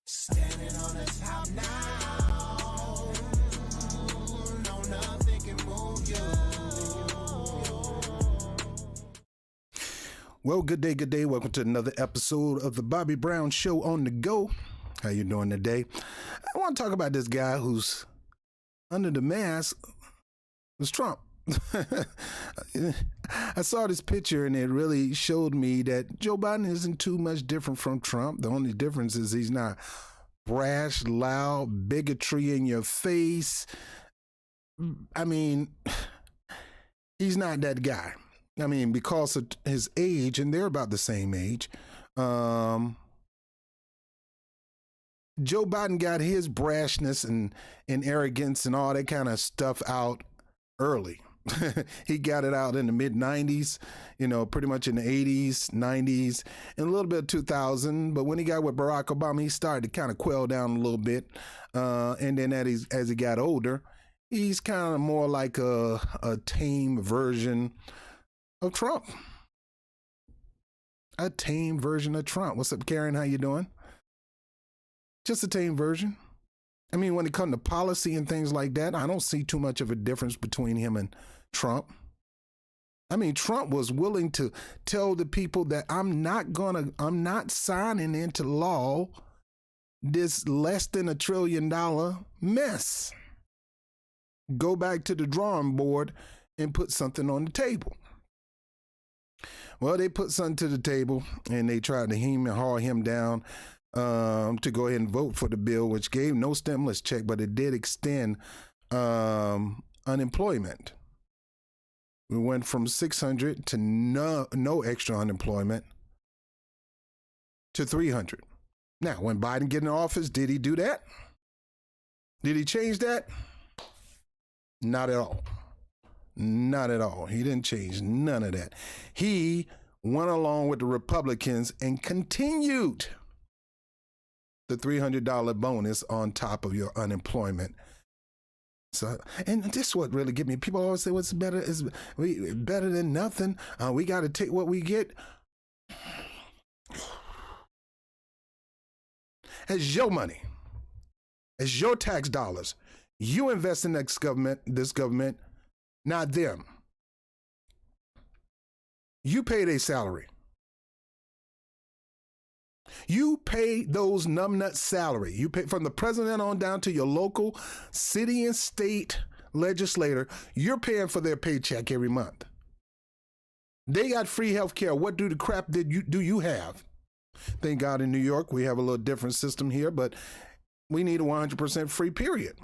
Standing on the top now. No, nothing can move you. Well, good day, good day. Welcome to another episode of the Bobby Brown Show on the go. How you doing today? I want to talk about this guy who's under the mask. Was Trump. I saw this picture and it really showed me that Joe Biden isn't too much different from Trump. The only difference is he's not brash, loud, bigotry in your face. I mean, he's not that guy. I mean, because of his age, and they're about the same age, Joe Biden got his brashness and arrogance and all that kind of stuff out early. He got it out in the mid-90s, pretty much in the 80s, 90s, and a little bit of 2000. But when he got with Barack Obama, he started to kind of quell down a little bit. And then as he got older, he's kind of more like a tame version of Trump. A tame version of Trump. What's up, Karen? How you doing? Just a tame version. I mean, when it comes to policy and things like that, I don't see too much of a difference between him and Trump. I mean, Trump was willing to tell the people that I'm not signing into law this less than $1 trillion mess. Go back to the drawing board and put something on the table. Well, they put something to the table and they tried to hem and haul him down to go ahead and vote for the bill, which gave no stimulus check, but it did extend unemployment. We went from 600 to no extra unemployment to 300. Now, when Biden get in office, did he do that? Did he change that? Not at all. Not at all. He didn't change none of that. He went along with the Republicans and continued the $300 bonus on top of your unemployment. So, and this is what really get me. People always say, "What's better is better than nothing." We got to take what we get. It's your money. It's your tax dollars. You invest in this government, not them. You pay their salary. You pay those numbnut salary. You pay from the president on down to your local city and state legislator. You're paying for their paycheck every month. They got free health care. What do the crap do you have? Thank God in New York we have a little different system here, but we need a 100% free period,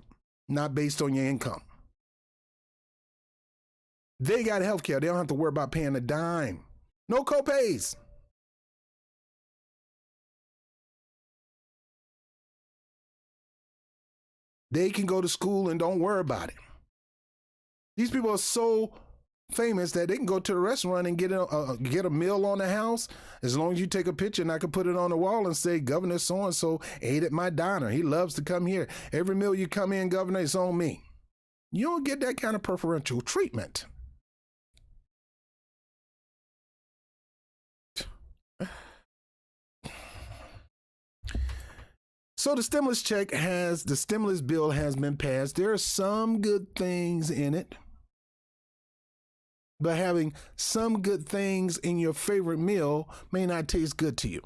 not based on your income. They got health care. They don't have to worry about paying a dime. No copays. They can go to school and don't worry about it. These people are so famous that they can go to a restaurant and get a meal on the house as long as you take a picture and I can put it on the wall and say, "Governor so-and-so ate at my diner. He loves to come here. Every meal you come in, Governor, it's on me." You don't get that kind of preferential treatment. So the stimulus bill has been passed. There are some good things in it. But having some good things in your favorite meal may not taste good to you.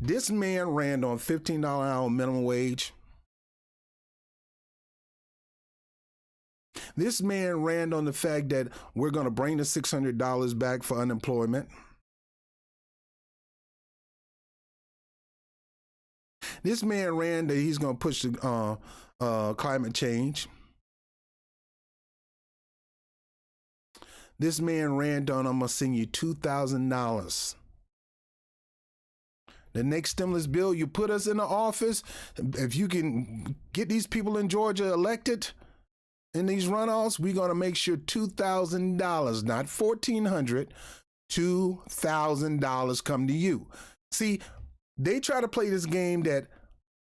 This man ran on $15 an hour minimum wage. This man ran on the fact that we're going to bring the $600 back for unemployment. This man ran that he's going to push the climate change. This man ran on, "I'm going to send you $2,000. The next stimulus bill, you put us in the office. If you can get these people in Georgia elected in these runoffs, we're going to make sure $2,000, not $1,400, $2,000 come to you." See, they try to play this game that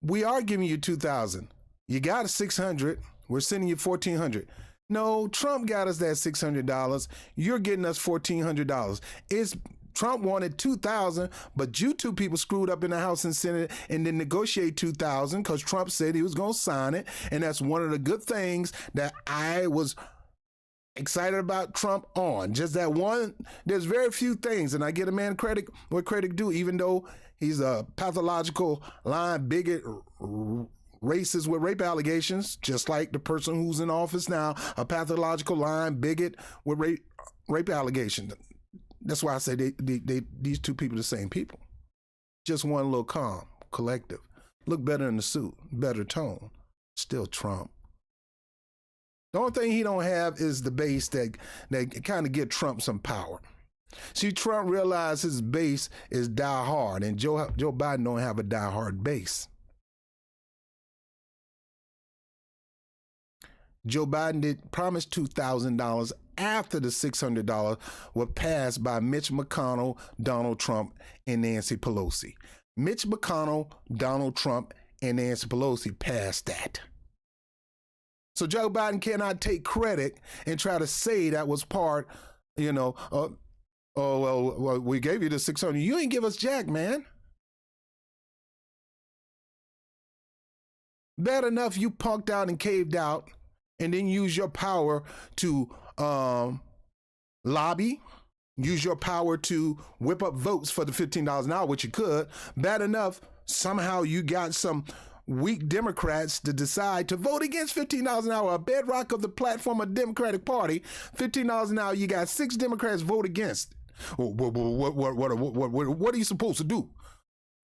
we are giving you $2,000. You got a $600. We're sending you $1,400. No, Trump got us that $600. You're getting us $1,400. It's Trump wanted 2,000, but you two people screwed up in the House and Senate and then negotiate 2,000 because Trump said he was going to sign it. And that's one of the good things that I was excited about Trump on. Just that one, there's very few things, and I give a man credit what credit due, even though he's a pathological lying bigot, racist with rape allegations, just like the person who's in office now, a pathological lying bigot with rape allegations. That's why I say these two people are the same people. Just one little calm, collective. Look better in the suit, better tone. Still Trump. The only thing he don't have is the base that kind of give Trump some power. See, Trump realized his base is die hard, and Joe Biden don't have a die hard base. Joe Biden did promise $2,000 after the $600 was passed by Mitch McConnell, Donald Trump, and Nancy Pelosi. Mitch McConnell, Donald Trump, and Nancy Pelosi passed that. So Joe Biden cannot take credit and try to say that was part, well, we gave you the 600. You ain't give us jack, man. Bad enough you punked out and caved out and then use your power to lobby, use your power to whip up votes for the $15 an hour, which you could. Bad enough, somehow you got some weak Democrats to decide to vote against $15 an hour, a bedrock of the platform of the Democratic Party. $15 an hour, you got 6 Democrats vote against. What are you supposed to do?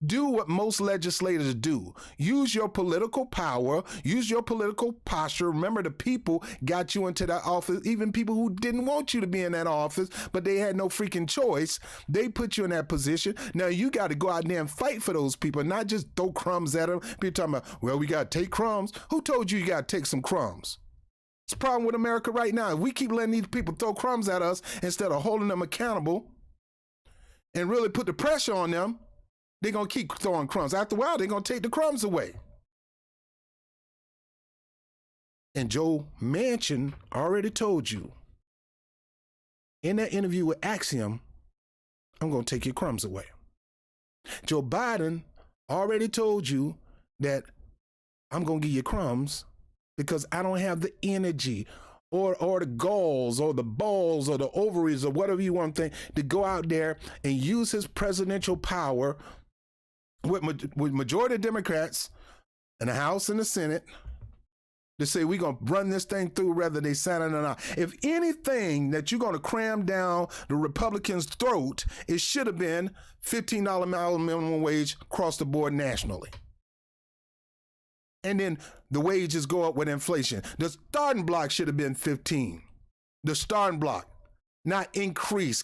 Do what most legislators do. Use your political power, use your political posture. Remember, the people got you into that office, even people who didn't want you to be in that office, but they had no freaking choice. They put you in that position. Now you got to go out there and fight for those people, not just throw crumbs at them. People talking about, well, we got to take crumbs. Who told you you got to take some crumbs? It's a problem with America right now. If we keep letting these people throw crumbs at us instead of holding them accountable and really put the pressure on them, they're going to keep throwing crumbs. After a while, they're going to take the crumbs away. And Joe Manchin already told you in that interview with Axiom, I'm going to take your crumbs away. Joe Biden already told you that I'm going to give you crumbs because I don't have the energy or the galls or the balls or the ovaries or whatever you want to think to go out there and use his presidential power with majority of Democrats in the House and the Senate to say we're going to run this thing through whether they sign it or not. If anything that you're going to cram down the Republicans' throat, it should have been $15 minimum wage across the board nationally. And then the wages go up with inflation. The starting block should have been 15. The starting block, not increase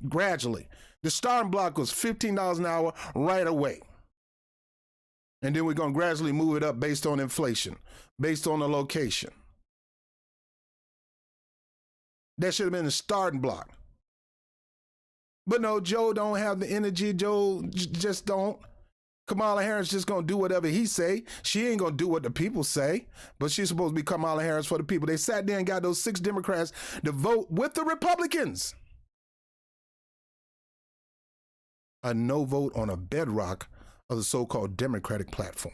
gradually. The starting block was $15 an hour right away. And then we're going to gradually move it up based on inflation, based on the location. That should have been the starting block. But no, Joe don't have the energy. Joe just don't. Kamala Harris just going to do whatever he say. She ain't going to do what the people say, but she's supposed to be Kamala Harris for the people. They sat there and got those 6 Democrats to vote with the Republicans. A no vote on a bedrock of the so-called Democratic platform.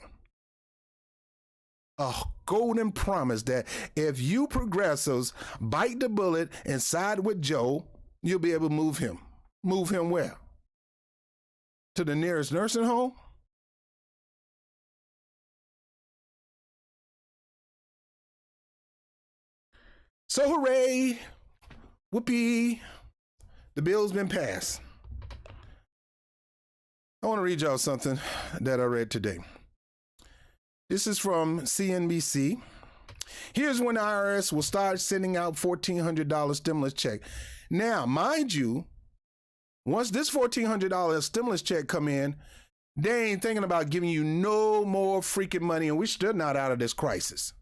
A golden promise that if you progressives bite the bullet and side with Joe, you'll be able to move him. Move him where? To the nearest nursing home? So hooray, whoopee, the bill's been passed. I want to read y'all something that I read today. This is from CNBC. Here's when the IRS will start sending out $1,400 stimulus check. Now, mind you, once this $1,400 stimulus check come in, they ain't thinking about giving you no more freaking money, and we're still not out of this crisis.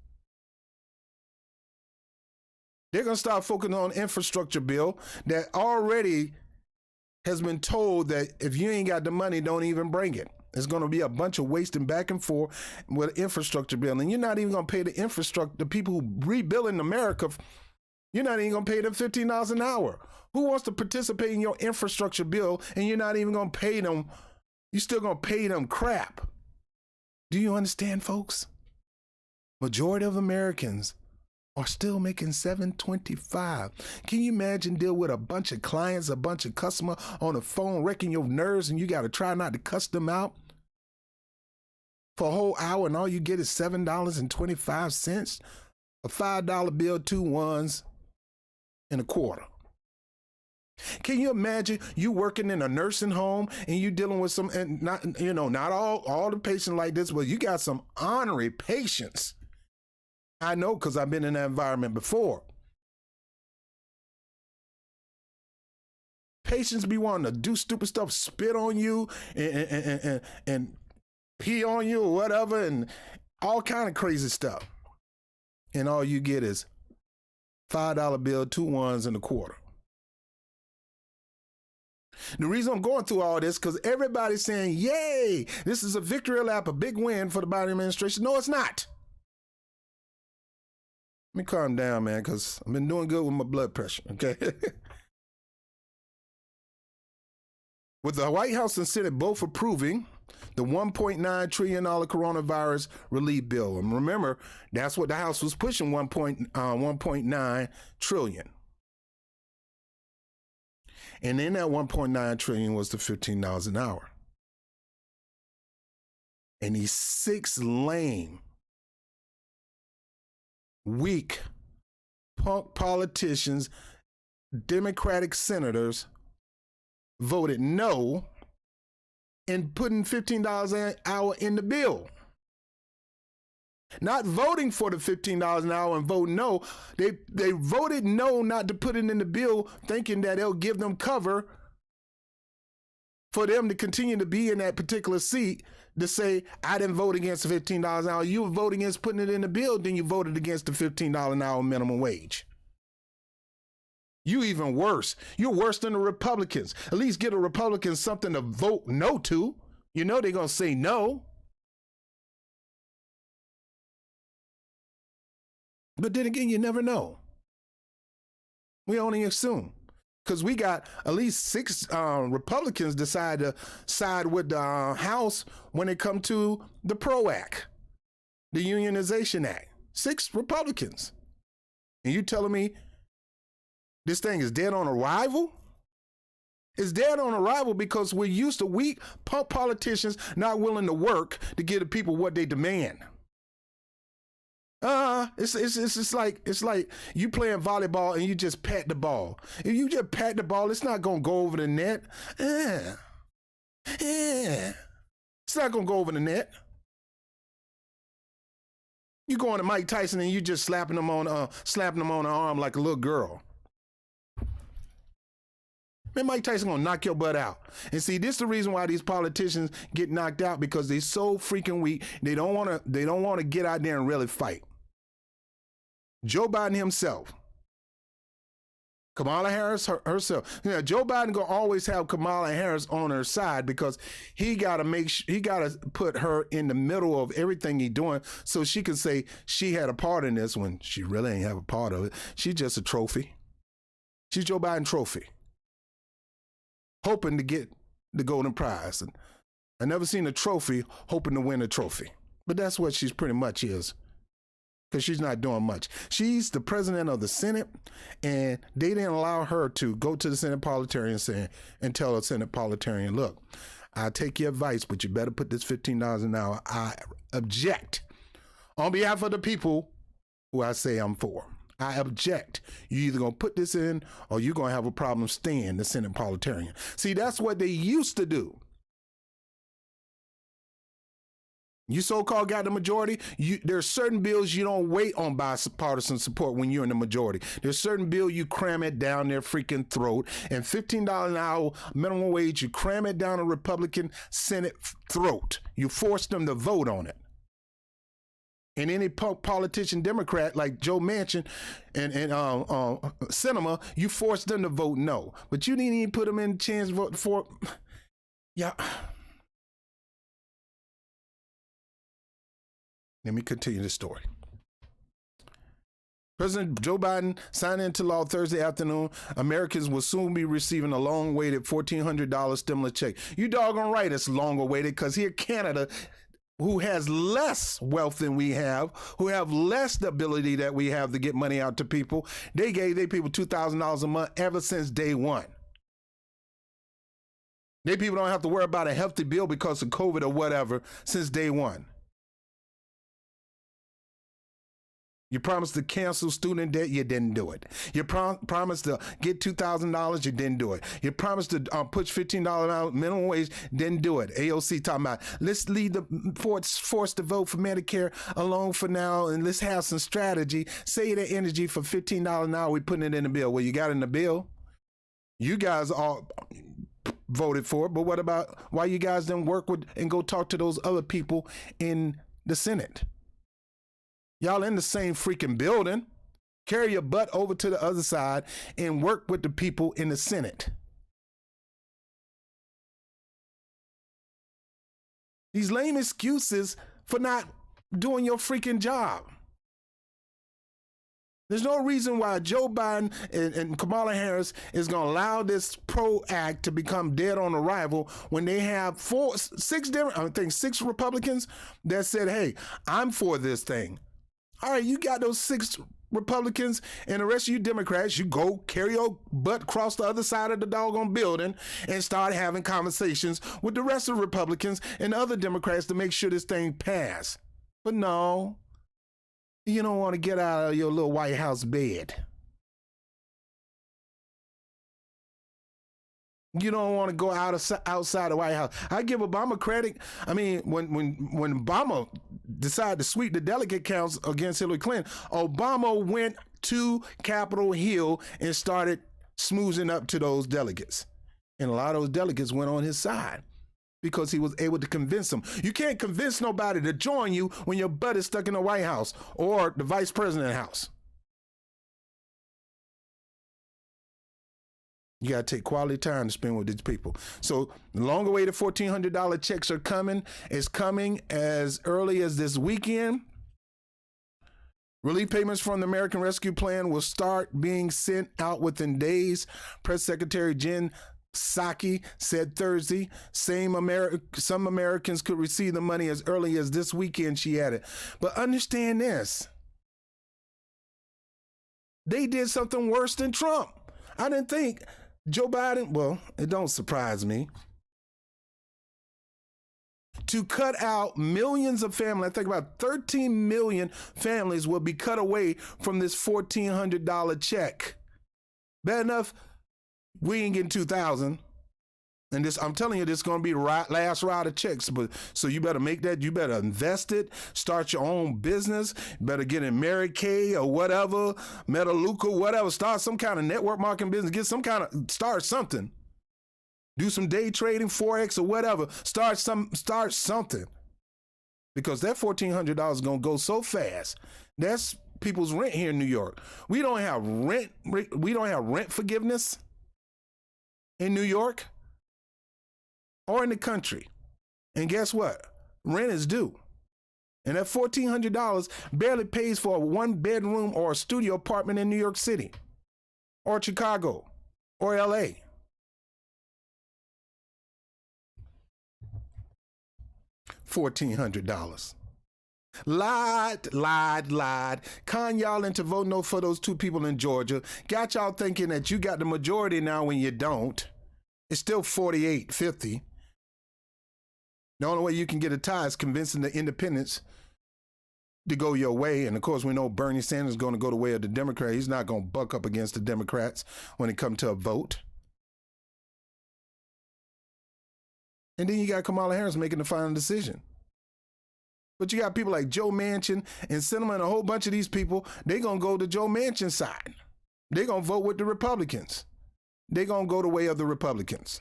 They're going to start focusing on infrastructure bill that already has been told that if you ain't got the money, don't even bring it. It's going to be a bunch of wasting back and forth with infrastructure bill. And you're not even going to pay the people who rebuilding America You're not even going to pay them $15 an hour. Who wants to participate in your infrastructure bill and you're not even going to pay them? You're still going to pay them crap. Do you understand, folks? Majority of Americans are still making $725. Can you imagine deal with a bunch of clients, a bunch of customers on the phone wrecking your nerves and you got to try not to cuss them out for a whole hour and all you get is $7.25? A $5 bill, 2 ones, and a quarter. Can you imagine you working in a nursing home and you dealing with some, and not all the patients like this, but you got some ornery patients. I know because I've been in that environment before. Patients be wanting to do stupid stuff, spit on you and pee on you or whatever, and all kind of crazy stuff. And all you get is $5 bill, 2 ones, and a quarter. The reason I'm going through all this because everybody's saying, yay, this is a victory lap, a big win for the Biden administration. No, it's not. Let me calm down, man, because I've been doing good with my blood pressure, okay? With the White House and Senate both approving the $1.9 trillion coronavirus relief bill. And remember, that's what the House was pushing, $1.9 trillion. And in that $1.9 trillion was the $15 an hour. And these 6 lame, weak, punk politicians, Democratic senators voted no in putting $15 an hour in the bill. Not voting for the $15 an hour and vote no. They voted no not to put it in the bill, thinking that it'll give them cover for them to continue to be in that particular seat to say, I didn't vote against the $15 an hour. You were voting against putting it in the bill, then you voted against the $15 an hour minimum wage. You even worse. You're worse than the Republicans. At least get a Republican something to vote no to. You know they're going to say no. But then again, you never know. We only assume. Because we got at least 6 Republicans decide to side with the House when it comes to the PRO Act, the Unionization Act. 6 Republicans. And you telling me this thing is dead on arrival? It's dead on arrival because we're used to weak punk politicians not willing to work to give the people what they demand. It's like you playing volleyball and you just pat the ball. If you just pat the ball, it's not gonna go over the net. It's not gonna go over the net. You going to Mike Tyson and you just slapping him on the arm like a little girl. Man, Mike Tyson gonna knock your butt out. And see, this is the reason why these politicians get knocked out, because they're so freaking weak. They don't wanna get out there and really fight. Joe Biden himself, Kamala Harris herself. Yeah, Joe Biden gonna always have Kamala Harris on her side because he gotta put her in the middle of everything he's doing so she can say she had a part in this when she really ain't have a part of it. She's just a trophy. She's Joe Biden trophy, hoping to get the golden prize. And I never seen a trophy hoping to win a trophy, but that's what she's pretty much is. Because she's not doing much. She's the president of the Senate, and they didn't allow her to go to the Senate parliamentarian and tell the Senate parliamentarian, look, I take your advice, but you better put this $15 an hour. I object on behalf of the people who I say I'm for. I object. You either going to put this in or you're going to have a problem staying the Senate parliamentarian. See, that's what they used to do. You so-called got the majority. There's certain bills you don't wait on bipartisan support when you're in the majority. There's certain bill you cram it down their freaking throat. And $15 an hour minimum wage, you cram it down a Republican Senate throat. You force them to vote on it. And any politician, Democrat like Joe Manchin and Sinema, you force them to vote no. But you didn't even put them in a chance to vote for. Yeah. Let me continue the story. President Joe Biden signed into law Thursday afternoon. Americans will soon be receiving a long-awaited $1,400 stimulus check. You doggone right it's long-awaited, because here Canada, who has less wealth than we have, who have less the ability that we have to get money out to people, they gave their people $2,000 a month ever since day one. They people don't have to worry about a hefty bill because of COVID or whatever since day one. You promised to cancel student debt, you didn't do it. You promised to get $2,000, you didn't do it. You promised to push $15 out minimum wage, didn't do it. AOC talking about, let's leave the force to vote for Medicare alone for now, and let's have some strategy. Save the energy for $15 an hour, we putting it in the bill. Well, you got it in the bill. You guys all voted for it, but what about why you guys didn't work with and go talk to those other people in the Senate? Y'all in the same freaking building. Carry your butt over to the other side and work with the people in the Senate. These lame excuses for not doing your freaking job. There's no reason why Joe Biden and Kamala Harris is going to allow this PRO Act to become dead on arrival when they have six Republicans that said, hey, I'm for this thing. All right, you got those 6 Republicans and the rest of you Democrats, you go carry your butt across the other side of the doggone building and start having conversations with the rest of the Republicans and other Democrats to make sure this thing pass. But no, you don't want to get out of your little White House bed. You don't want to go outside the White House. I give Obama credit. I mean, when Obama decided to sweep the delegate counts against Hillary Clinton, Obama went to Capitol Hill and started smoozing up to those delegates. And a lot of those delegates went on his side because he was able to convince them. You can't convince nobody to join you when your butt is stuck in the White House or the vice president's house. You got to take quality time to spend with these people. So the long awaited $1,400 checks are coming. It's coming as early as this weekend. Relief payments from the American Rescue Plan will start being sent out within days. Press Secretary Jen Psaki said Thursday, some Americans could receive the money as early as this weekend, she added. But understand this. They did something worse than Trump. I didn't think Joe Biden, well, it don't surprise me, to cut out millions of families. I think about 13 million families will be cut away from this $1,400 check. Bad enough, we ain't getting 2,000. And this, I'm telling you, this is going to be the last round of checks. But so you better make that. You better invest it. Start your own business. Better get in Mary Kay or whatever, Metaluca, whatever. Start some kind of network marketing business. Start something. Do some day trading, Forex or whatever. Start something. Because that $1,400 is going to go so fast. That's people's rent here in New York. We don't have rent. We don't have rent forgiveness in New York or in the country. And guess what? Rent is due. And that $1,400 barely pays for a 1-bedroom or a studio apartment in New York City or Chicago or LA. $1,400. Lied. Con y'all into voting no for those 2 people in Georgia. Got y'all thinking that you got the majority now when you don't. It's still 48-50. The only way you can get a tie is convincing the independents to go your way. And of course, we know Bernie Sanders is going to go the way of the Democrats. He's not going to buck up against the Democrats when it comes to a vote. And then you got Kamala Harris making the final decision. But you got people like Joe Manchin and Sinema and a whole bunch of these people, they're going to go to Joe Manchin's side. They're going to vote with the Republicans. They're going to go the way of the Republicans.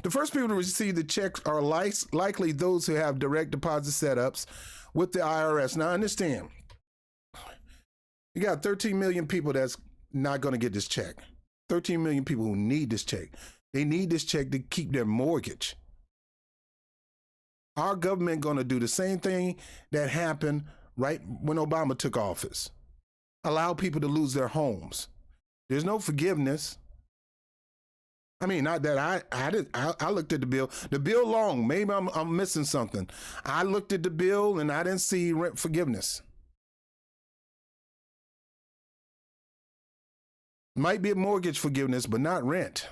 The first people to receive the checks are likely those who have direct deposit setups with the IRS. Now, understand, you got 13 million people that's not going to get this check. 13 million people who need this check. They need this check to keep their mortgage. Our government going to do the same thing that happened right when Obama took office. Allow people to lose their homes. There's no forgiveness. I mean, not that I looked at the bill. The bill long. Maybe I'm missing something. I looked at the bill and I didn't see rent forgiveness. Might be a mortgage forgiveness, but not rent.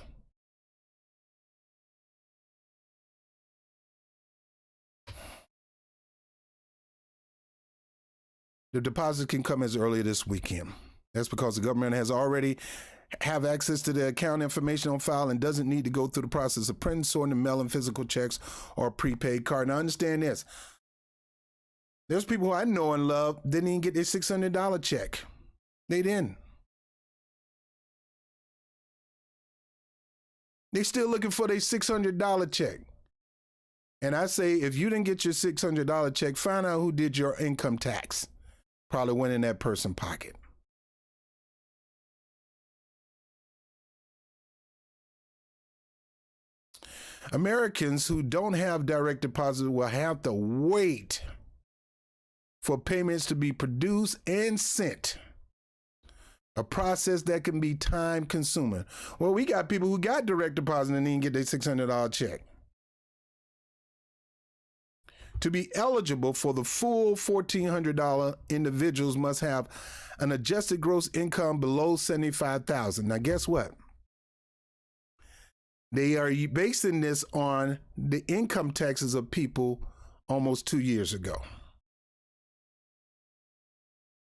The deposit can come as early this weekend. That's because the government has already have access to the account information on file and doesn't need to go through the process of printing, sorting, and mailing physical checks or a prepaid card. Now, understand this. There's people who I know and love didn't even get their $600 check. They didn't. They still looking for their $600 check. And I say, if you didn't get your $600 check, find out who did your income tax. Probably went in that person's pocket. Americans who don't have direct deposit will have to wait for payments to be produced and sent. A process that can be time consuming. Well, we got people who got direct deposit and didn't get their $600 check. To be eligible for the full $1,400, individuals must have an adjusted gross income below $75,000. Now, guess what? They are basing this on the income taxes of people almost 2 years ago.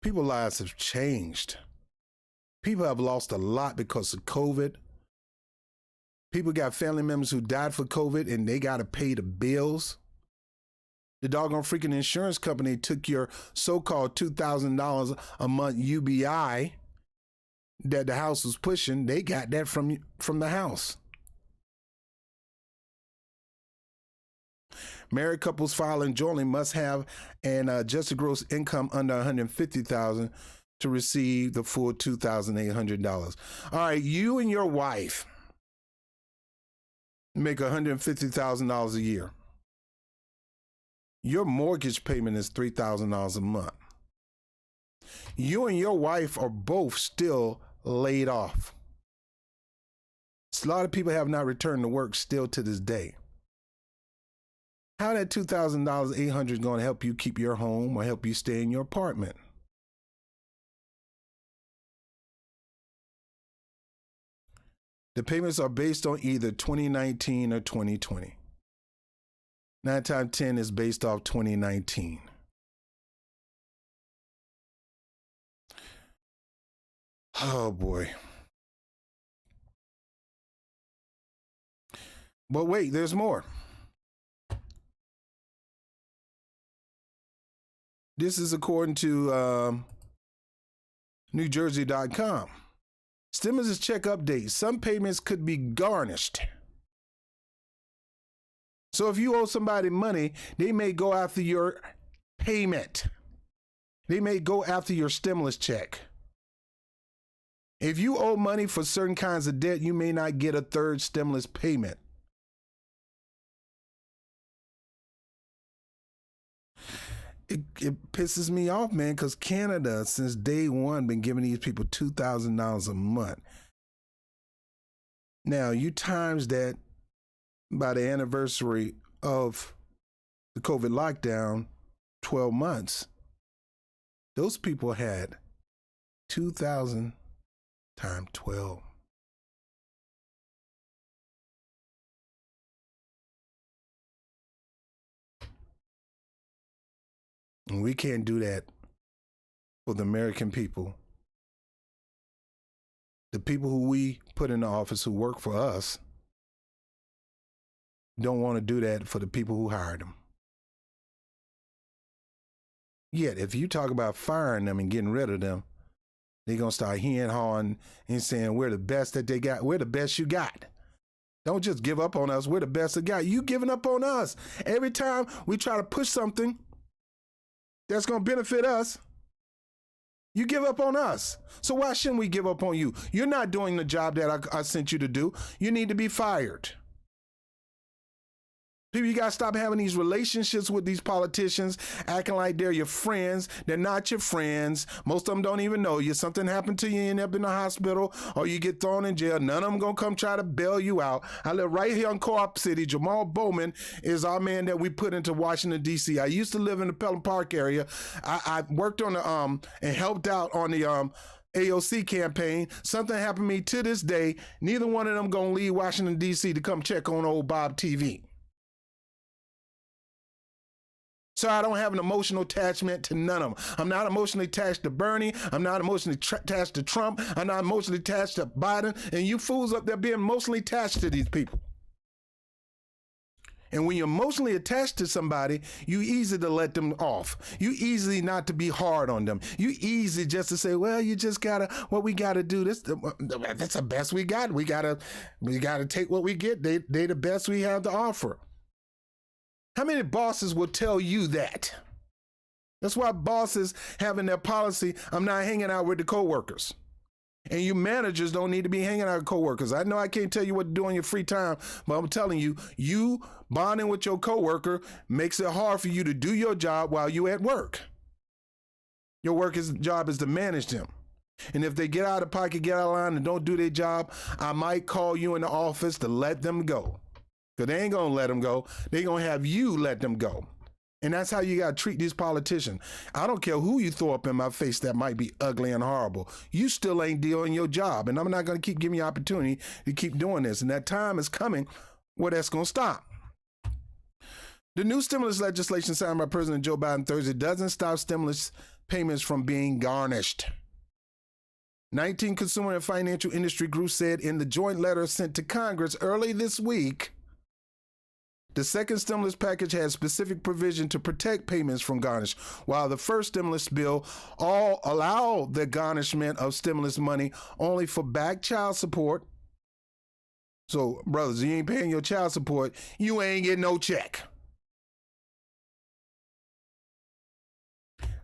People's lives have changed. People have lost a lot because of COVID. People got family members who died for COVID and they got to pay the bills. The doggone freaking insurance company took your so-called $2,000 a month UBI that the house was pushing. They got that from the house. Married couples filing jointly must have an adjusted gross income under $150,000 to receive the full $2,800. All right, you and your wife make $150,000 a year. Your mortgage payment is $3,000 a month. You and your wife are both still laid off. A lot of people have not returned to work still to this day. How that $2,000, $800 is going to help you keep your home or help you stay in your apartment? The payments are based on either 2019 or 2020. 9 times 10 is based off 2019. Oh boy. But wait, there's more. This is according to NewJersey.com. Stimulus check update. Some payments could be garnished. So if you owe somebody money, they may go after your payment. They may go after your stimulus check. If you owe money for certain kinds of debt, you may not get a third stimulus payment. It pisses me off, man, because Canada, since day one, been giving these people $2,000 a month. Now, you times that by the anniversary of the COVID lockdown, 12 months, those people had 2,000 times 12. And we can't do that for the American people. The people who we put in the office who work for us don't want to do that for the people who hired them. Yet, if you talk about firing them and getting rid of them, they're going to start hawing and saying, we're the best that they got. We're the best you got. Don't just give up on us. We're the best they got. You giving up on us. Every time we try to push something that's going to benefit us, you give up on us. So why shouldn't we give up on you? You're not doing the job that I sent you to do. You need to be fired. People, you got to stop having these relationships with these politicians, acting like they're your friends. They're not your friends. Most of them don't even know you. Something happened to you, you end up in the hospital, or you get thrown in jail. None of them going to come try to bail you out. I live right here in Co-op City. Jamal Bowman is our man that we put into Washington, D.C. I used to live in the Pelham Park area. I worked on the, and helped out on the, AOC campaign. Something happened to me to this day. Neither one of them going to leave Washington, D.C. to come check on old Bob TV. So I don't have an emotional attachment to none of them. I'm not emotionally attached to Bernie. I'm not emotionally attached to Trump. I'm not emotionally attached to Biden. And you fools up there being emotionally attached to these people. And when you're emotionally attached to somebody, you easy to let them off. You easy not to be hard on them. You easy just to say, well, you just gotta, what we gotta do, that's the best we got. We gotta take what we get. They the best we have to offer. How many bosses will tell you that? That's why bosses have in their policy, I'm not hanging out with the coworkers. And you managers don't need to be hanging out with coworkers. I know I can't tell you what to do in your free time, but I'm telling you, you bonding with your coworker makes it hard for you to do your job while you're at work. Your job is to manage them. And if they get out of pocket, get out of line, and don't do their job, I might call you in the office to let them go. Because they ain't going to let them go. They're going to have you let them go. And that's how you got to treat these politicians. I don't care who you throw up in my face that might be ugly and horrible. You still ain't doing your job. And I'm not going to keep giving you opportunity to keep doing this. And that time is coming where that's going to stop. The new stimulus legislation signed by President Joe Biden Thursday doesn't stop stimulus payments from being garnished. 19 consumer and financial industry groups said in the joint letter sent to Congress early this week, the second stimulus package has specific provision to protect payments from garnish, while the first stimulus bill all allowed the garnishment of stimulus money only for back child support. So, brothers, you ain't paying your child support, you ain't getting no check.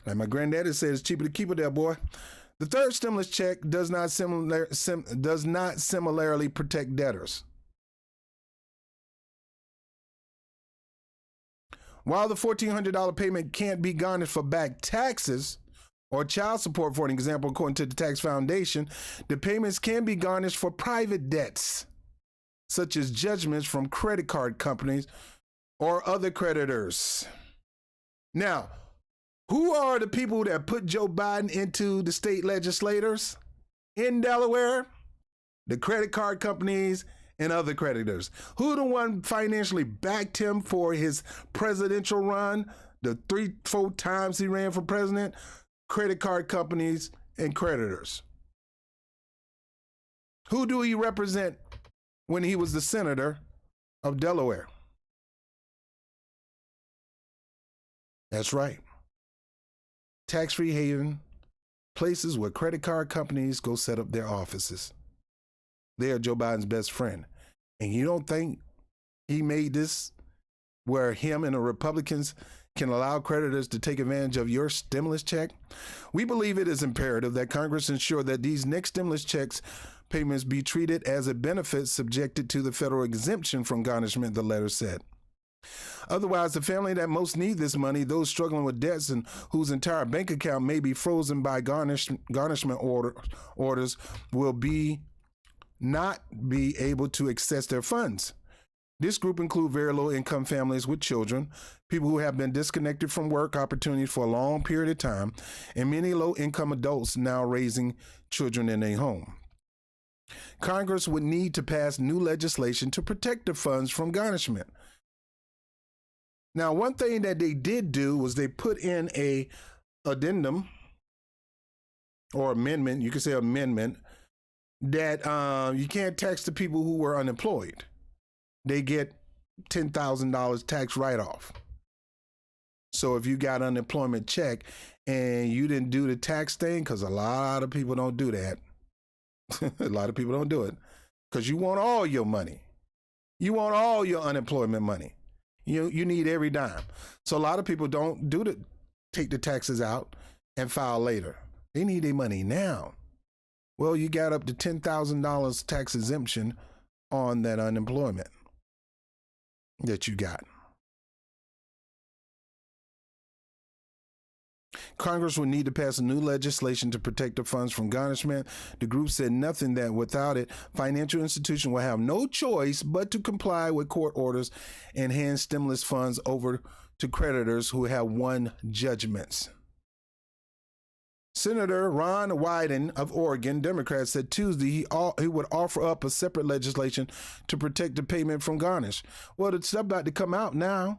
Like my granddaddy said, it's cheaper to keep it there, boy. The third stimulus check does not similarly protect debtors. While the $1,400 payment can't be garnished for back taxes or child support, for an example, according to the Tax Foundation, the payments can be garnished for private debts, such as judgments from credit card companies or other creditors. Now, who are the people that put Joe Biden into the state legislators in Delaware? The credit card companies and other creditors. Who the one financially backed him for his presidential run, the 3-4 times he ran for president? Credit card companies and creditors. Who do he represent when he was the senator of Delaware? That's right. Tax-free haven, places where credit card companies go set up their offices. They are Joe Biden's best friend. And you don't think he made this where him and the Republicans can allow creditors to take advantage of your stimulus check? We believe it is imperative that Congress ensure that these next stimulus checks payments be treated as a benefit subjected to the federal exemption from garnishment, the letter said. Otherwise, the family that most need this money, those struggling with debts and whose entire bank account may be frozen by garnishment orders, will not be able to access their funds. This group includes very low-income families with children, people who have been disconnected from work opportunities for a long period of time, and many low-income adults now raising children in their home. Congress would need to pass new legislation to protect the funds from garnishment. Now, one thing that they did do was they put in a addendum or amendment, you could say amendment, that you can't tax the people who were unemployed. They get $10,000 tax write-off. So if you got unemployment check and you didn't do the tax thing, because a lot of people don't do that. A lot of people don't do it because you want all your money. You want all your unemployment money. You need every dime. So a lot of people don't take the taxes out and file later. They need their money now. Well, you got up to $10,000 tax exemption on that unemployment that you got. Congress would need to pass a new legislation to protect the funds from garnishment. The group said nothing that without it, financial institutions will have no choice but to comply with court orders and hand stimulus funds over to creditors who have won judgments. Senator Ron Wyden of Oregon, Democrat, said Tuesday he would offer up a separate legislation to protect the payment from Garnish. Well, it's about to come out now.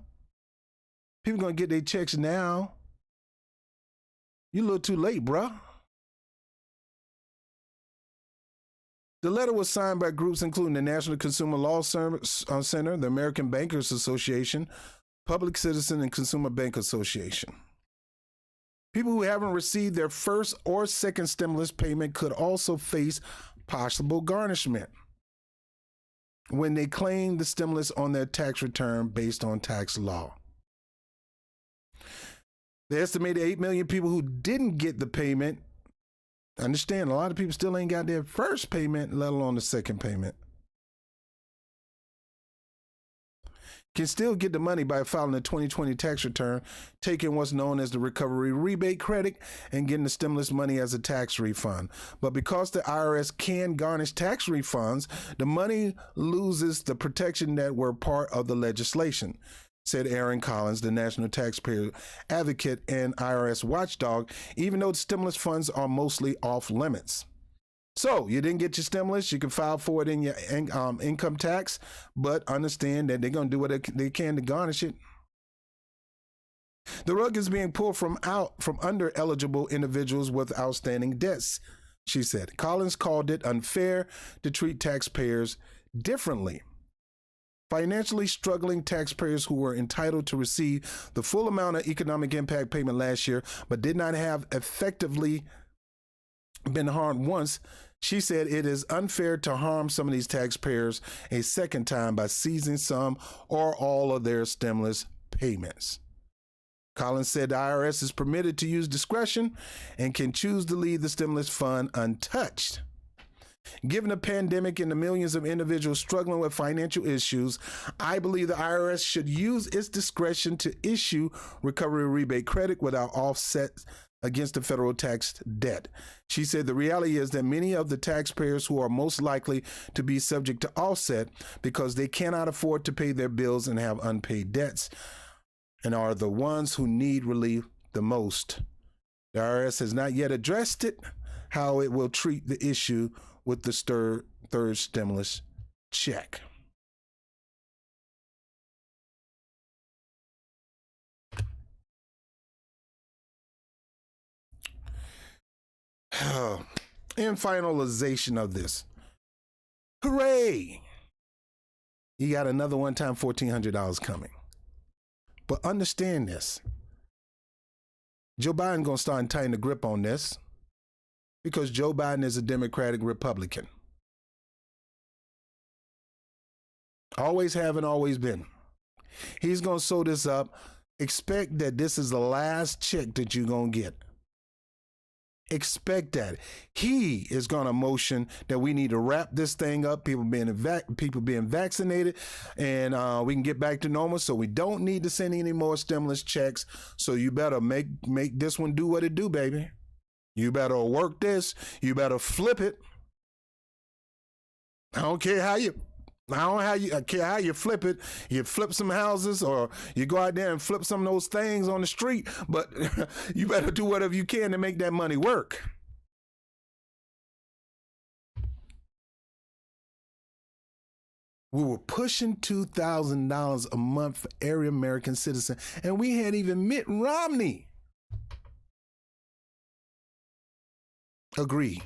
People going to get their checks now. You a little too late, bruh. The letter was signed by groups including the National Consumer Law Center, the American Bankers Association, Public Citizen and Consumer Bank Association. People who haven't received their first or second stimulus payment could also face possible garnishment when they claim the stimulus on their tax return based on tax law. The estimated 8 million people who didn't get the payment, understand a lot of people still ain't got their first payment, let alone the second payment, can still get the money by filing a 2020 tax return, taking what's known as the recovery rebate credit, and getting the stimulus money as a tax refund. But because the IRS can garnish tax refunds, the money loses the protection that were part of the legislation, said Aaron Collins, the national taxpayer advocate and IRS watchdog, even though the stimulus funds are mostly off limits. So you didn't get your stimulus, you can file for it in your income tax, but understand that they're going to do what they can to garnish it. The rug is being pulled from under eligible individuals with outstanding debts, she said. Collins called it unfair to treat taxpayers differently. Financially struggling taxpayers who were entitled to receive the full amount of economic impact payment last year, but did not have effectively been harmed once, she said it is unfair to harm some of these taxpayers a second time by seizing some or all of their stimulus payments. Collins said the IRS is permitted to use discretion and can choose to leave the stimulus fund untouched. Given the pandemic and the millions of individuals struggling with financial issues, I believe the IRS should use its discretion to issue recovery rebate credit without offset against the federal tax debt. She said the reality is that many of the taxpayers who are most likely to be subject to offset because they cannot afford to pay their bills and have unpaid debts and are the ones who need relief the most. The IRS has not yet addressed it, how it will treat the issue with the third stimulus check. In finalization of this, hooray! You got another one-time $1,400 coming. But understand this. Joe Biden going to start tightening the grip on this because Joe Biden is a Democratic Republican. Always have and always been. He's going to sew this up. Expect that this is the last check that you're going to get. Expect that. He is going to motion that we need to wrap this thing up, people being vaccinated, and we can get back to normal, so we don't need to send any more stimulus checks. So you better make this one do what it do, baby. You better work this. You better flip it. I don't care how you flip it. You flip some houses or you go out there and flip some of those things on the street, but you better do whatever you can to make that money work. We were pushing $2,000 a month for every American citizen, and we had even Mitt Romney agree.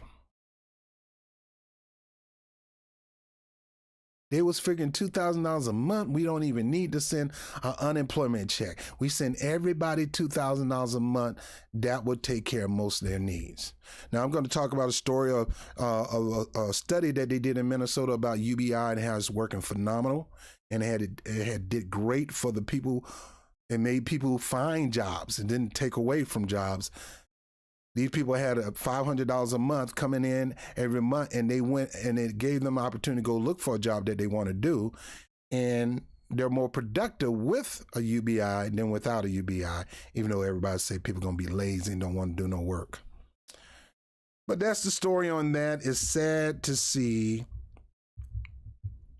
They was figuring $2,000 a month. We don't even need to send an unemployment check. We send everybody $2,000 a month. That would take care of most of their needs. Now I'm going to talk about a story of a study that they did in Minnesota about UBI and how it's working phenomenal, and it did great for the people. It made people find jobs and didn't take away from jobs. These people had $500 a month coming in every month, and they went and it gave them an opportunity to go look for a job that they want to do. And they're more productive with a UBI than without a UBI, even though everybody say people are going to be lazy and don't want to do no work. But that's the story on that. It's sad to see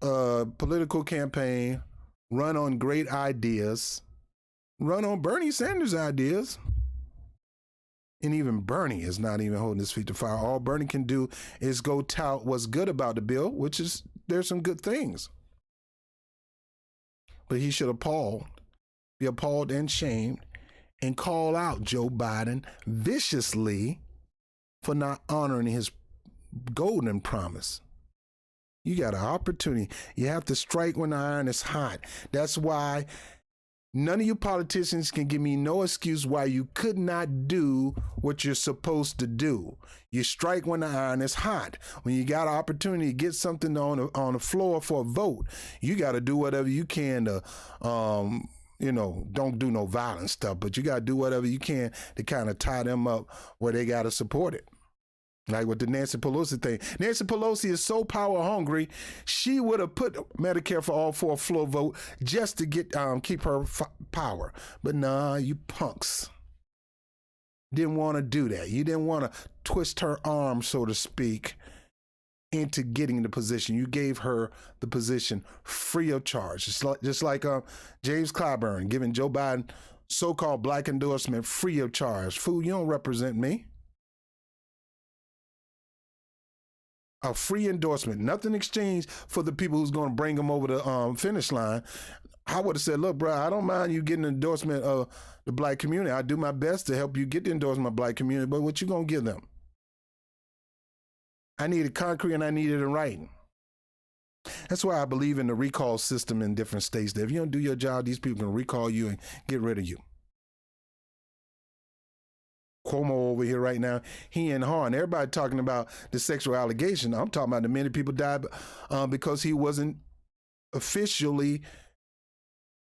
a political campaign run on great ideas, run on Bernie Sanders' ideas. And even Bernie is not even holding his feet to fire. All Bernie can do is go tout what's good about the bill, which is there's some good things. But he should be appalled and shamed and call out Joe Biden viciously for not honoring his golden promise. You got an opportunity. You have to strike when the iron is hot. That's why none of you politicians can give me no excuse why you could not do what you're supposed to do. You strike when the iron is hot. When you got an opportunity to get something on the floor for a vote, you got to do whatever you can to, don't do no violent stuff, but you got to do whatever you can to kind of tie them up where they got to support it. Like with the Nancy Pelosi thing. Nancy Pelosi is so power hungry, she would have put Medicare for all for a floor vote just to get keep her power. But nah, you punks didn't want to do that. You didn't want to twist her arm, so to speak, into getting the position. You gave her the position free of charge. Just like James Clyburn giving Joe Biden so-called black endorsement free of charge. Fool, you don't represent me. A free endorsement, nothing exchanged for the people who's going to bring them over the finish line. I would have said, look, bro, I don't mind you getting an endorsement of the black community. I do my best to help you get the endorsement of the black community, but what you going to give them? I need it concrete and I need it in writing. That's why I believe in the recall system in different states. That if you don't do your job, these people can recall you and get rid of you. Cuomo over here right now, he and Hahn, everybody talking about the sexual allegation. I'm talking about the many people died because he wasn't officially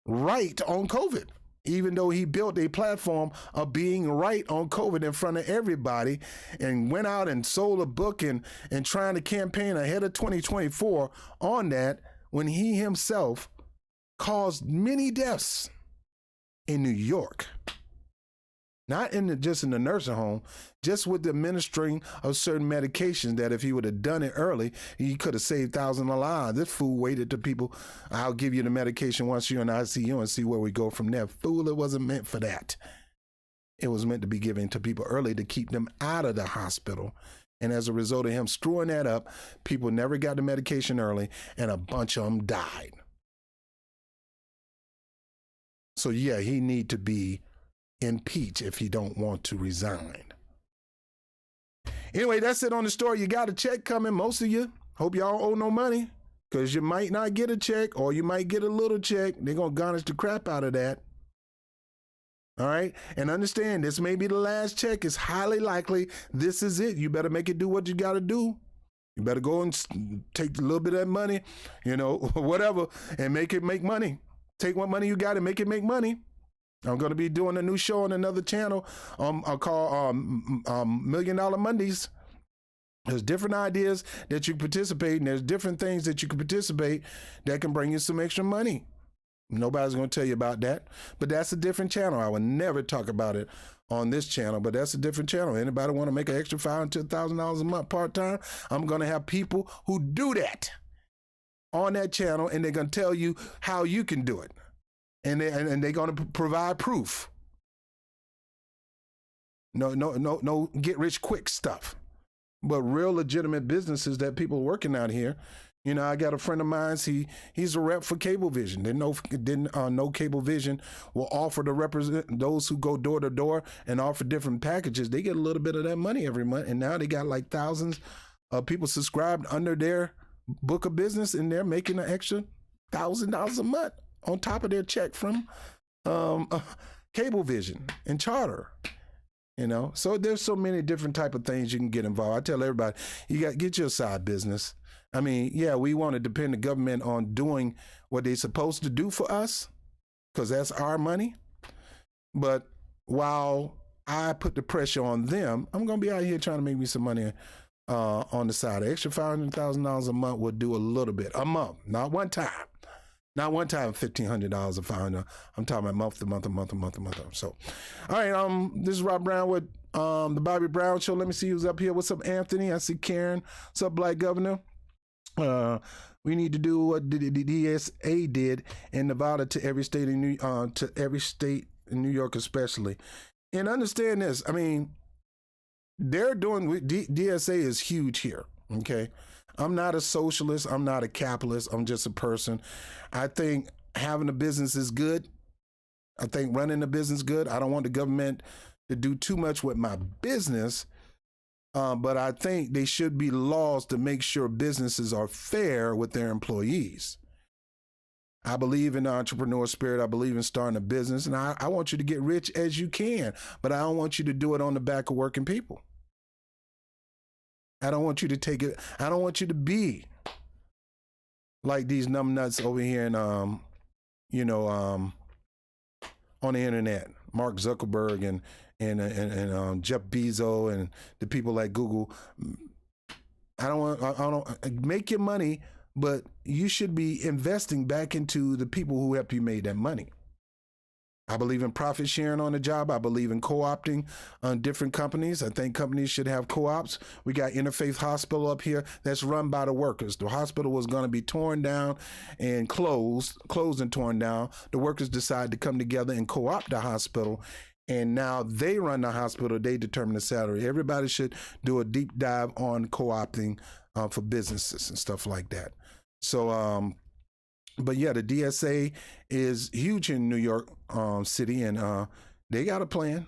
right on COVID, even though he built a platform of being right on COVID in front of everybody and went out and sold a book and trying to campaign ahead of 2024 on that when he himself caused many deaths in New York. Not just in the nursing home, just with the administering of certain medications that if he would have done it early, he could have saved thousands of lives. This fool waited to people, I'll give you the medication once you're in ICU and see where we go from there. Fool, it wasn't meant for that. It was meant to be given to people early to keep them out of the hospital. And as a result of him screwing that up, people never got the medication early and a bunch of them died. So yeah, he need to be impeach if he don't want to resign. Anyway, that's it on the story. You got a check coming, most of you. Hope y'all owe no money because you might not get a check or you might get a little check. They're going to garnish the crap out of that. All right? And understand, this may be the last check. It's highly likely this is it. You better make it do what you got to do. You better go and take a little bit of that money, whatever, and make it make money. Take what money you got and make it make money. I'm going to be doing a new show on another channel I'll call $1 Million Mondays. There's different ideas that you participate in. There's different things that you can participate that can bring you some extra money. Nobody's going to tell you about that, but that's a different channel. I would never talk about it on this channel, but that's a different channel. Anybody want to make an extra $5,000 to $1,000 a month part-time? I'm going to have people who do that on that channel, and they're going to tell you how you can do it. And they're going to provide proof. No get rich quick stuff, but real legitimate businesses that people are working out here. I got a friend of mine. He's a rep for Cablevision. Didn't know Cablevision will offer to represent those who go door to door and offer different packages. They get a little bit of that money every month, and now they got like thousands of people subscribed under their book of business, and they're making an extra $1,000 a month on top of their check from Cablevision and Charter. So there's so many different type of things you can get involved. I tell everybody, you got get your side business. I mean, yeah, we want to depend the government on doing what they're supposed to do for us because that's our money. But while I put the pressure on them, I'm going to be out here trying to make me some money on the side. An extra $500,000 a month would do a little bit a month, not one time. Not one time $1,500 or $500. I'm talking about month to month to month to month to month. So, all right. This is Rob Brown with the Bobby Brown Show. Let me see who's up here. What's up, Anthony? I see Karen. What's up, Black Governor? We need to do what the DSA did in Nevada to every state in New York, especially. And understand this. I mean, they're doing DSA is huge here. Okay. I'm not a socialist. I'm not a capitalist. I'm just a person. I think having a business is good. I think running a business is good. I don't want the government to do too much with my business. But I think they should be laws to make sure businesses are fair with their employees. I believe in the entrepreneur spirit. I believe in starting a business. And I want you to get rich as you can. But I don't want you to do it on the back of working people. I don't want you to take it. I don't want you to be like these numbnuts over here in, on the internet, Mark Zuckerberg and Jeff Bezos and the people like Google. I don't make your money, but you should be investing back into the people who helped you make that money. I believe in profit sharing on the job. I believe in co-opting on different companies. I think companies should have co-ops. We got Interfaith Hospital up here that's run by the workers. The hospital was going to be torn down and closed and torn down. The workers decided to come together and co-opt the hospital. And now they run the hospital. They determine the salary. Everybody should do a deep dive on co-opting for businesses and stuff like that. So, but yeah, the DSA is huge in New York City, and they got a plan.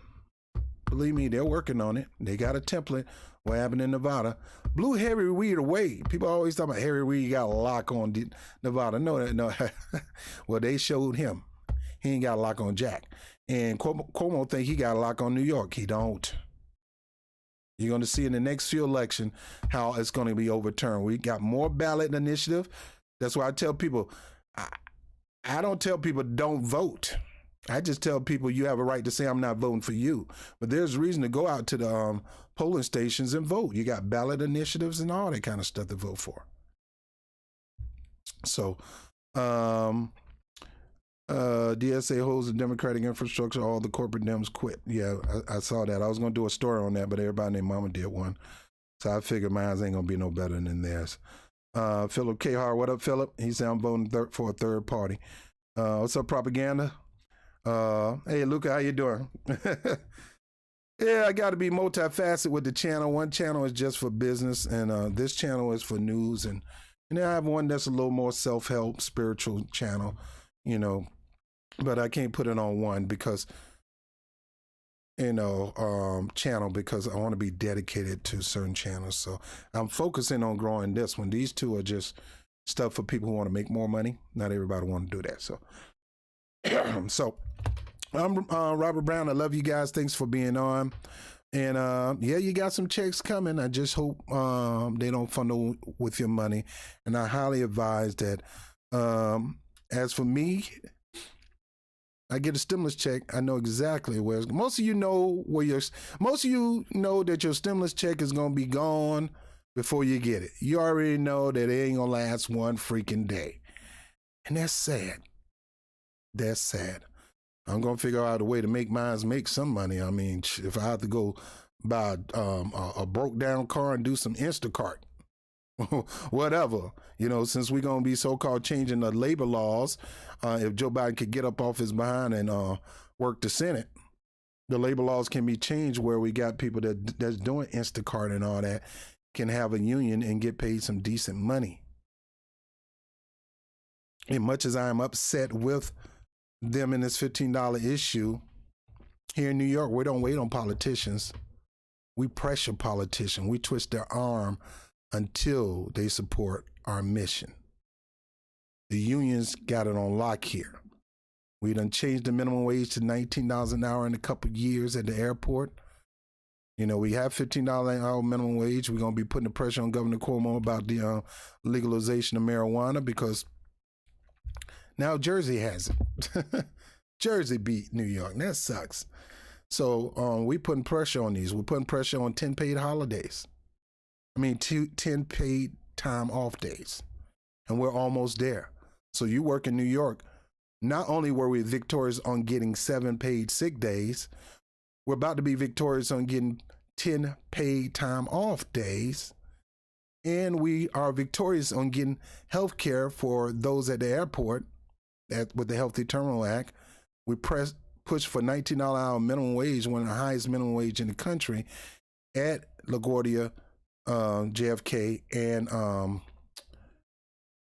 Believe me, they're working on it. They got a template. What happened in Nevada? Blew Harry Reid away. People always talk about Harry Reid got a lock on Nevada. No. Well, they showed him. He ain't got a lock on Jack. And Cuomo think he got a lock on New York. He don't. You're going to see in the next few election how it's going to be overturned. We got more ballot initiative. That's why I tell people, I don't tell people don't vote. I just tell people you have a right to say I'm not voting for you. But there's reason to go out to the polling stations and vote. You got ballot initiatives and all that kind of stuff to vote for. So, DSA holds the Democratic infrastructure. All the corporate Dems quit. Yeah, I saw that. I was going to do a story on that, but everybody named Mama did one. So I figured mine ain't going to be no better than theirs. Philip Kahar, what up, Philip? He said, I'm voting for a third party. What's up, propaganda? Hey, Luca, how you doing? Yeah, I got to be multifaceted with the channel. One channel is just for business, and this channel is for news. And then I have one that's a little more self-help, spiritual channel, but I can't put it on one because, channel because I want to be dedicated to certain channels. So I'm focusing on growing this one. These two are just stuff for people who want to make more money. Not everybody want to do that. So, so I'm Robert Brown. I love you guys. Thanks for being on. And yeah, you got some checks coming. I just hope they don't funnel with your money. And I highly advise that. As for me, I get a stimulus check. I know exactly where it's, most of you know that your stimulus check is going to be gone before you get it. You already know that it ain't going to last one freaking day. And that's sad. That's sad. I'm going to figure out a way to make mine make some money. I mean, if I have to go buy a broke down car and do some Instacart, whatever, since we're going to be so-called changing the labor laws, if Joe Biden could get up off his behind and work the Senate, the labor laws can be changed where we got people that's doing Instacart and all that can have a union and get paid some decent money. And much as I am upset with them in this $15 issue, here in New York, we don't wait on politicians. We pressure politicians. We twist their arm until they support our mission. The unions got it on lock here. We done changed the minimum wage to $19 an hour in a couple of years at the airport. We have $15 an hour minimum wage. We're going to be putting the pressure on Governor Cuomo about the legalization of marijuana because now Jersey has it. Jersey beat New York. That sucks. So we putting pressure on these. We're putting pressure on 10 paid holidays. 10 paid time off days. And we're almost there. So you work in New York. Not only were we victorious on getting 7 paid sick days, we're about to be victorious on getting 10 paid time off days. And we are victorious on getting health care for those at the airport with the Healthy Terminal Act. We push for $19 an hour minimum wage, one of the highest minimum wage in the country, at LaGuardia, JFK, and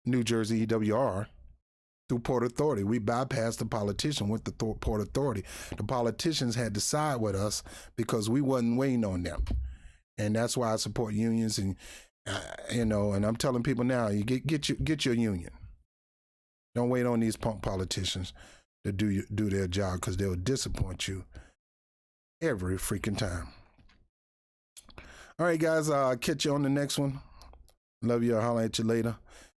New Jersey EWR through Port Authority. We bypassed the politician with the Port Authority. The politicians had to side with us because we wasn't waiting on them. And that's why I support unions. And and I'm telling people now, you get your union. Don't wait on these punk politicians to do their job, because they'll disappoint you every freaking time. All right, guys, I'll catch you on the next one. Love you. I'll holler at you later.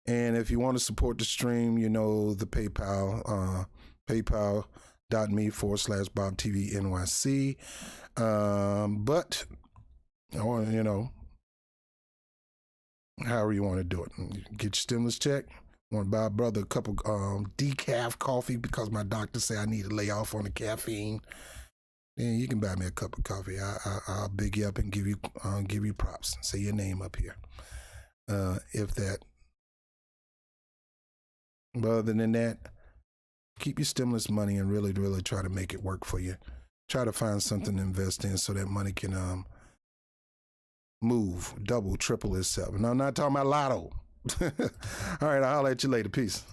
And if you want to support the stream, the PayPal, paypal.me/BobTVNYC. But, however you want to do it. Get your stimulus check. Want to buy a brother a cup of decaf coffee because my doctor said I need to lay off on the caffeine. Then you can buy me a cup of coffee. I'll big you up and give you props. Say your name up here. If that. But other than that, keep your stimulus money and really, really try to make it work for you. Try to find something to invest in so that money can move, double, triple itself. And I'm not talking about lotto. All right, I'll holler at you later. Peace.